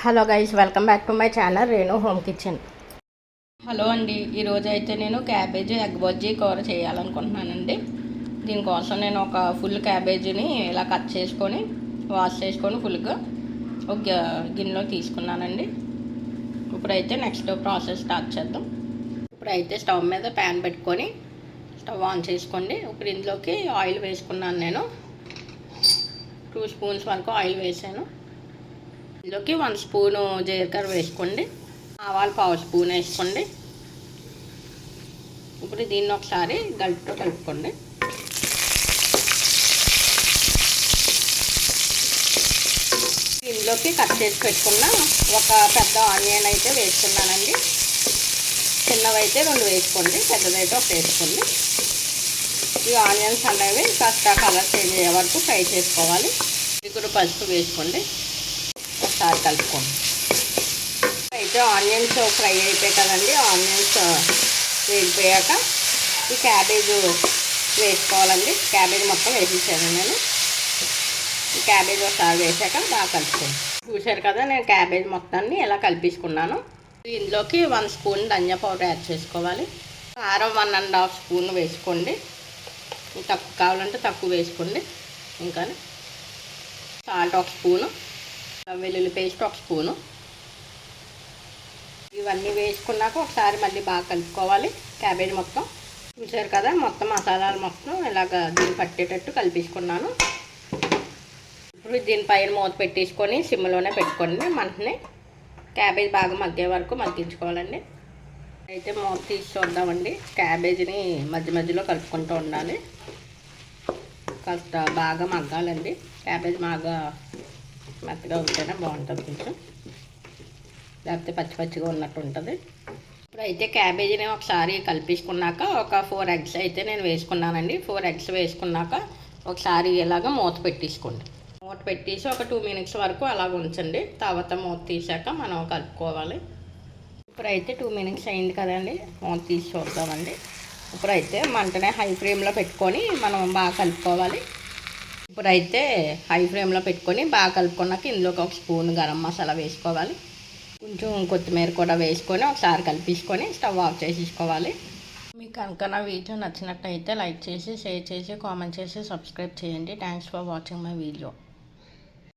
Hello guys, welcome back to my channel Renu home kitchen. Hello అండి, ఈరోజు అయితే నేను క్యాబేజీ ఎగ్ బజ్జీ కూర చేయాలనుకుంటున్నానండి. దీనికోసం నేను ఒక ఫుల్ క్యాబేజీని ఇలా కట్ చేసుకొని వాష్ చేసుకొని ఫుల్గా ఒక గిన్నెలో తీసుకున్నానండి. ఇప్పుడైతే నెక్స్ట్ ప్రాసెస్ స్టార్ట్ చేద్దాం. ఇప్పుడైతే స్టవ్ మీద ప్యాన్ పెట్టుకొని స్టవ్ ఆన్ చేసుకోండి. ఇప్పుడు ఇందులోకి ఆయిల్ వేసుకున్నాను. నేను 2 స్పూన్స్ వరకు ఆయిల్ వేసాను. ఇందులోకి 1 స్పూను జీలకర్ర వేసుకోండి. ఆవాలు 1/2 స్పూన్ వేసుకోండి. ఇప్పుడు దీన్ని ఒకసారి గరిటెతో కలుపుకోండి. ఇందులోకి కట్ చేసి పెట్టుకున్న ఒక పెద్ద ఆనియన్ అయితే వేసుకున్నానండి. చిన్నవైతే 2 వేసుకోండి, పెద్దదైతే 1 వేసుకోండి. ఈ ఆనియన్స్ అనేవి కాస్త కలర్ చేంజ్ అయ్యే వరకు ఫ్రై చేసుకోవాలి. ఇప్పుడు పసుపు వేసుకోండి, ఒకసారి కలుపుకోండి. అయితే ఆనియన్స్ ఫ్రై అయిపోయాయి కదండి. ఆనియన్స్ వేగిపోయాక ఈ క్యాబేజ్ వేసుకోవాలండి. క్యాబేజ్ మొత్తం వేసేసాను నేను. ఈ క్యాబేజ్ ఒకసారి వేసాక బాగా కలుపుకోండి. చూసారు కదా, నేను క్యాబేజ్ మొత్తాన్ని ఇలా కలిపించుకున్నాను. ఇందులోకి 1 స్పూన్ ధనియా పౌడర్ యాడ్ చేసుకోవాలి. కారం 1.5 స్పూన్ వేసుకోండి. తక్కువ కావాలంటే తక్కువ వేసుకోండి. ఇంకా సాల్ట్ 1 స్పూను, వెల్లుల్లి పేస్ట్ 1 స్పూను. ఇవన్నీ వేసుకున్నాక ఒకసారి మళ్ళీ బాగా కలుపుకోవాలి. క్యాబేజ్ మొత్తం చూసారు కదా, మొత్తం మసాలాలు మొత్తం ఇలాగ దీన్ని పట్టేటట్టు కలిపించుకున్నాను. ఇప్పుడు దీనిపైన మూత పెట్టేసుకొని సిమ్లోనే పెట్టుకోండి. మంటని క్యాబేజ్ బాగా మగ్గే వరకు మగ్గించుకోవాలండి. అయితే మూత తీసి చూద్దామండి. క్యాబేజీని మధ్య మధ్యలో కలుపుకుంటూ ఉండాలి. కాస్త బాగా మగ్గాలండి. క్యాబేజ్ బాగా మెత్తగా ఉంటేనే బాగుంటుంది, కొంచెం లేకపోతే పచ్చి పచ్చిగా ఉన్నట్టు ఉంటుంది. ఇప్పుడైతే క్యాబేజీని ఒకసారి కలిపించుకున్నాక ఒక 4 ఎగ్స్ అయితే నేను వేసుకున్నానండి. 4 ఎగ్స్ వేసుకున్నాక ఒకసారి ఇలాగ మూత పెట్టేసుకోండి. మూత పెట్టేసి ఒక 2 మినిట్స్ వరకు అలాగ ఉంచండి. తర్వాత మూత తీసాక మనం కలుపుకోవాలి. ఇప్పుడైతే 2 మినిట్స్ అయింది కదండి, మూత తీసి చూద్దామండి. ఇప్పుడైతే మంటనే హై ఫ్లేమ్లో పెట్టుకొని మనం బాగా కలుపుకోవాలి. ఇప్పుడైతే హై ఫ్లేమ్లో పెట్టుకొని బాగా కలుపుకున్నాక ఇందులోకి 1 స్పూన్ గరం మసాలా వేసుకోవాలి. కొంచెం కొత్తిమీర కూడా వేసుకొని ఒకసారి కలిపించుకొని స్టవ్ ఆఫ్ చేసేసుకోవాలి. మీకు కనుక నా వీడియో నచ్చినట్టయితే లైక్ చేసి, షేర్ చేసి, కామెంట్ చేసి, సబ్స్క్రైబ్ చేయండి. Thanks for watching my video.